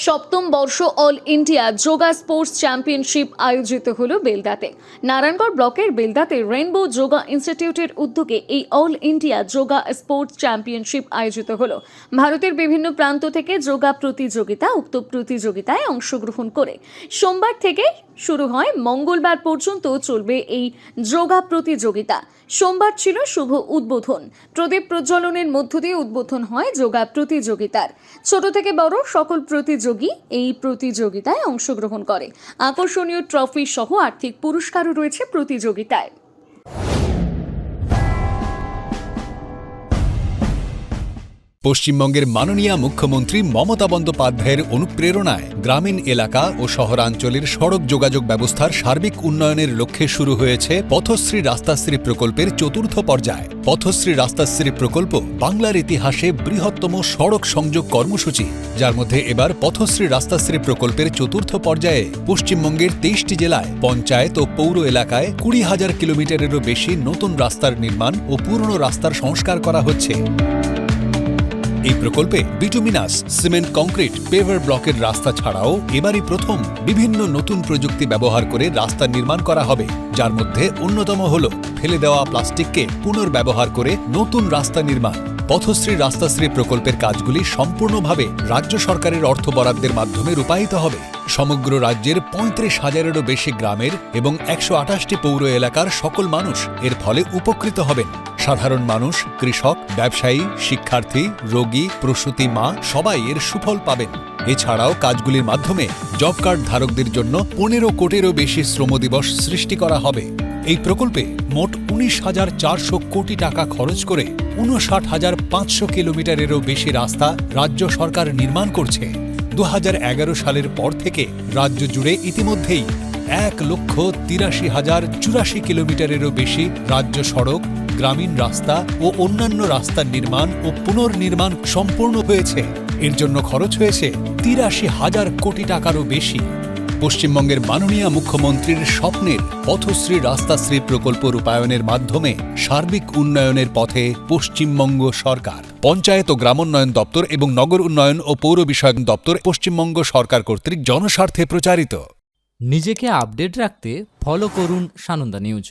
সপ্তম বর্ষ all India yoga sports championship আয়োজিত হলো বেলদাতে। নারায়ণগড় ব্লকের বেলদাতে রেইনবো যোগা ইনস্টিটিউটের উদ্যোগে এই all India yoga sports championship আয়োজিত হলো। ভারতের বিভিন্ন প্রান্ত থেকে যোগা প্রতিযোগিতা উক্ত প্রতিযোগিতায় অংশগ্রহণ করে সোমবার থেকে শুরু হয়, মঙ্গলবার পর্যন্ত চলবে এই যোগা প্রতিযোগিতা। সোমবার ছিল শুভ উদ্বোধন। প্রদীপ প্রজ্বলনের মধ্য দিয়ে উদ্বোধন হয় যোগা প্রতিযোগিতার। ছোট থেকে বড় সকল প্রতিযোগী এই প্রতিযোগিতায় অংশগ্রহণ করে। আকর্ষণীয় ট্রফি সহ আর্থিক পুরস্কারও রয়েছে প্রতিযোগিতায়। পশ্চিমবঙ্গের মাননীয় মুখ্যমন্ত্রী মমতা বন্দ্যোপাধ্যায়ের অনুপ্রেরণায় গ্রামীণ এলাকা ও শহরাঞ্চলের সড়ক যোগাযোগ ব্যবস্থার সার্বিক উন্নয়নের লক্ষ্যে শুরু হয়েছে পথশ্রী রাস্তাশ্রী প্রকল্পের চতুর্থ পর্যায়। পথশ্রী রাস্তাশ্রী প্রকল্প বাংলার ইতিহাসে বৃহত্তম সড়ক সংযোগ কর্মসূচি, যার মধ্যে এবার পথশ্রী রাস্তাশ্রী প্রকল্পের চতুর্থ পর্যায়ে পশ্চিমবঙ্গের 23টি জেলায় পঞ্চায়েত ও পৌর এলাকায় 20,000 কিলোমিটারেরও বেশি নতুন রাস্তার নির্মাণ ও পুরনো রাস্তার সংস্কার করা হচ্ছে। এই প্রকল্পে বিটুমিনাস, সিমেন্ট, কংক্রিট, পেভার ব্লকের রাস্তা ছাড়াও এবারই প্রথম বিভিন্ন নতুন প্রযুক্তি ব্যবহার করে রাস্তা নির্মাণ করা হবে, যার মধ্যে অন্যতম হল ফেলে দেওয়া প্লাস্টিককে পুনর্ব্যবহার করে নতুন রাস্তা নির্মাণ। পথশ্রী রাস্তাশ্রী প্রকল্পের কাজগুলি সম্পূর্ণভাবে রাজ্য সরকারের অর্থ বরাদ্দের মাধ্যমে রূপায়িত হবে। সমগ্র রাজ্যের 35,000-এরও বেশি গ্রামের এবং 128টি পৌর এলাকার সকল মানুষ এর ফলে উপকৃত হবেন। সাধারণ মানুষ, কৃষক, ব্যবসায়ী, শিক্ষার্থী, রোগী, প্রসূতি মা সবাই এর সুফল পাবেন। এছাড়াও কাজগুলির মাধ্যমে জব কার্ড ধারকদের জন্য 15 কোটিরও বেশি শ্রম দিবস সৃষ্টি করা হবে। এই প্রকল্পে মোট 19,400 কোটি টাকা খরচ করে 59,500 কিলোমিটারেরও বেশি রাস্তা রাজ্য সরকার নির্মাণ করছে। 2011 সালের পর থেকে রাজ্য জুড়ে ইতিমধ্যেই 1,83,084 কিলোমিটারেরও বেশি রাজ্য সড়ক, গ্রামীণ রাস্তা ও অন্যান্য রাস্তার নির্মাণ ও পুনর্নির্মাণ সম্পূর্ণ হয়েছে। এর জন্য খরচ হয়েছে 83,000 কোটি টাকারও বেশি। পশ্চিমবঙ্গের মাননীয় মুখ্যমন্ত্রীর স্বপ্নের পথশ্রী রাস্তাশ্রী প্রকল্প রূপায়ণের মাধ্যমে সার্বিক উন্নয়নের পথে পশ্চিমবঙ্গ সরকার। পঞ্চায়েত ও গ্রামোন্নয়ন দপ্তর এবং নগর উন্নয়ন ও পৌর বিষয়ক দপ্তর পশ্চিমবঙ্গ সরকার কর্তৃক জনস্বার্থে প্রচারিত। নিজেকে আপডেট রাখতে ফলো করুন সানন্দা নিউজ।